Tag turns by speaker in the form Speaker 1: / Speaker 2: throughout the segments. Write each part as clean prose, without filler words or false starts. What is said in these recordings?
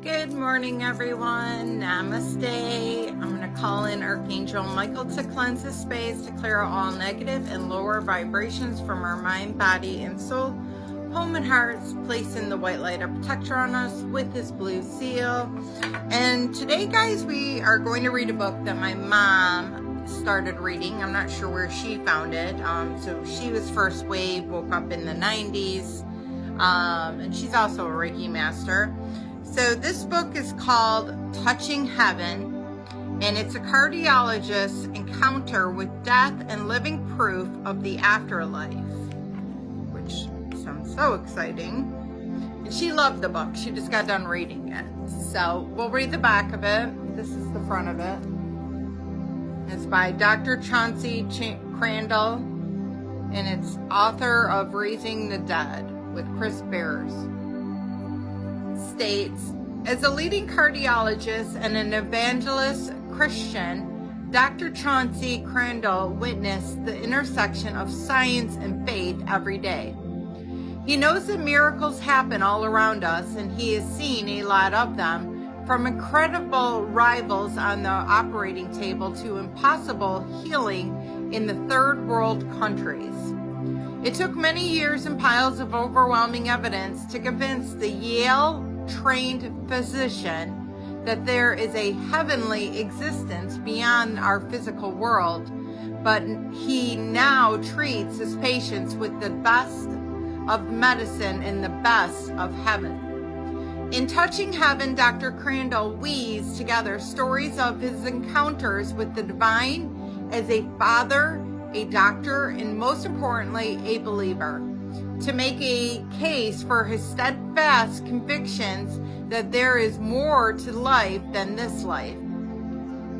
Speaker 1: Good morning, everyone. Namaste. I'm going to call in Archangel Michael to cleanse this space, to clear out all negative and lower vibrations from our mind, body, and soul, home and hearts, placing the white light of protector on us with his blue seal. And today, guys, we are going to read a book that my mom started reading. I'm not sure where she found it. So she was first wave, woke up in the 90s, and she's also a Reiki master. So this book is called Touching Heaven, and it's a cardiologist's encounter with death and living proof of the afterlife, which sounds so exciting. And she loved the book. She just got done reading it. So we'll read the back of it. This is the front of it. It's by Dr. Chauncey Crandall, and it's author of Raising the Dead with Chris Bears. States, as a leading cardiologist and an evangelist Christian, Dr. Chauncey Crandall witnessed the intersection of science and faith every day. He knows that miracles happen all around us, and he has seen a lot of them, from incredible rivals on the operating table to impossible healing in the third world countries. It took many years and piles of overwhelming evidence to convince the Yale-trained physician that there is a heavenly existence beyond our physical world, but he now treats his patients with the best of medicine and the best of heaven. In Touching Heaven, Dr. Crandall weaves together stories of his encounters with the divine as a father, a doctor, and most importantly, a believer, to make a case for his steadfast convictions that there is more to life than this life.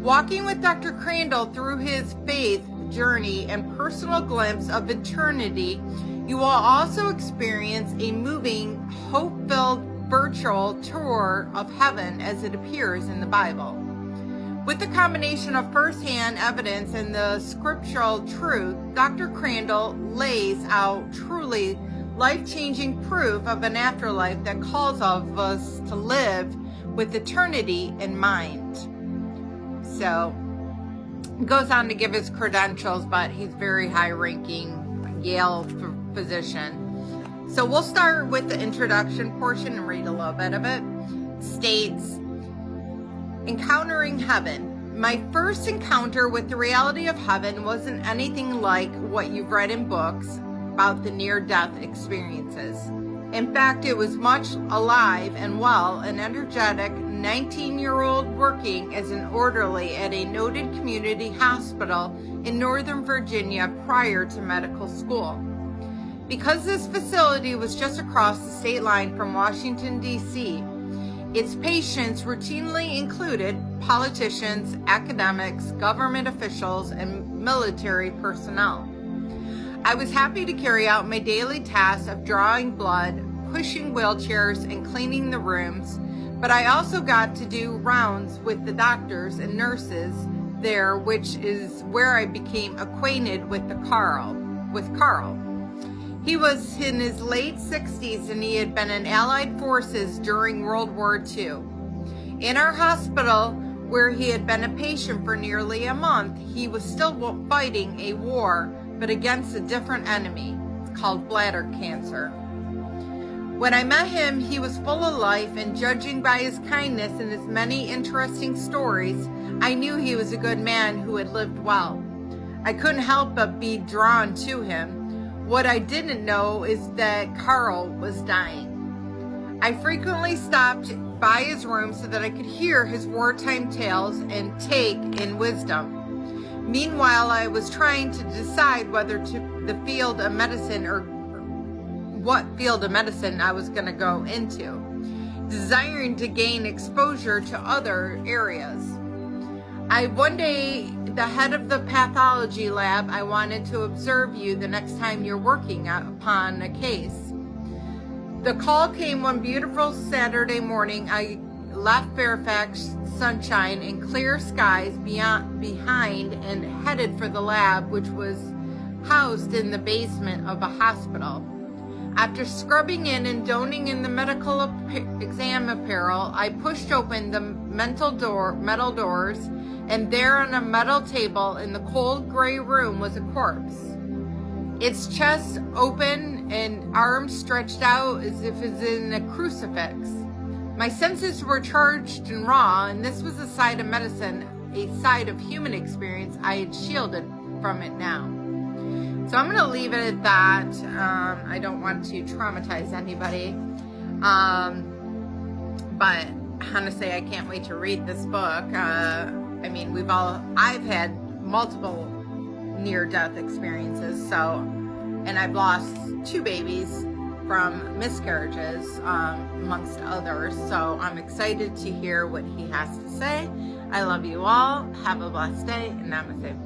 Speaker 1: Walking with Dr. Crandall through his faith journey and personal glimpse of eternity, you will also experience a moving, hope-filled virtual tour of heaven as it appears in the Bible. With the combination of first-hand evidence and the scriptural truth, Dr. Crandall lays out truly life-changing proof of an afterlife that calls of us to live with eternity in mind. So, he goes on to give his credentials, but he's very high-ranking Yale physician. So we'll start with the introduction portion and read a little bit of it. It states, Encountering Heaven. My first encounter with the reality of heaven wasn't anything like what you've read in books about the near-death experiences. In fact, it was much alive and well, an energetic 19-year-old working as an orderly at a noted community hospital in Northern Virginia prior to medical school. Because this facility was just across the state line from Washington, D.C., its patients routinely included politicians, academics, government officials, and military personnel. I was happy to carry out my daily tasks of drawing blood, pushing wheelchairs, and cleaning the rooms, but I also got to do rounds with the doctors and nurses there, which is where I became acquainted with Carl. He was in his late 60s, and he had been in Allied forces during World War II. In our hospital, where he had been a patient for nearly a month, he was still fighting a war, but against a different enemy. It's called bladder cancer. When I met him, he was full of life, and judging by his kindness and his many interesting stories, I knew he was a good man who had lived well. I couldn't help but be drawn to him. What I didn't know is that Carl was dying. I frequently stopped by his room so that I could hear his wartime tales and take in wisdom. Meanwhile, I was trying to decide whether to the field of medicine or what field of medicine I was going to go into, desiring to gain exposure to other areas. One day, the head of the pathology lab, I wanted to observe you the next time you're working upon a case. The call came one beautiful Saturday morning. I left Fairfax sunshine and clear skies behind and headed for the lab, which was housed in the basement of a hospital. After scrubbing in and donning in the medical exam apparel, I pushed open the metal doors, and there on a metal table in the cold gray room was a corpse. Its chest open and arms stretched out as if it's in a crucifix. My senses were charged and raw, and this was a side of medicine, a side of human experience I had shielded from it now. So I'm going to leave it at that. I don't want to traumatize anybody. But honestly, I can't wait to read this book. I mean, I've had multiple near-death experiences. And I've lost 2 babies from miscarriages, amongst others. So I'm excited to hear what he has to say. I love you all. Have a blessed day, and namaste.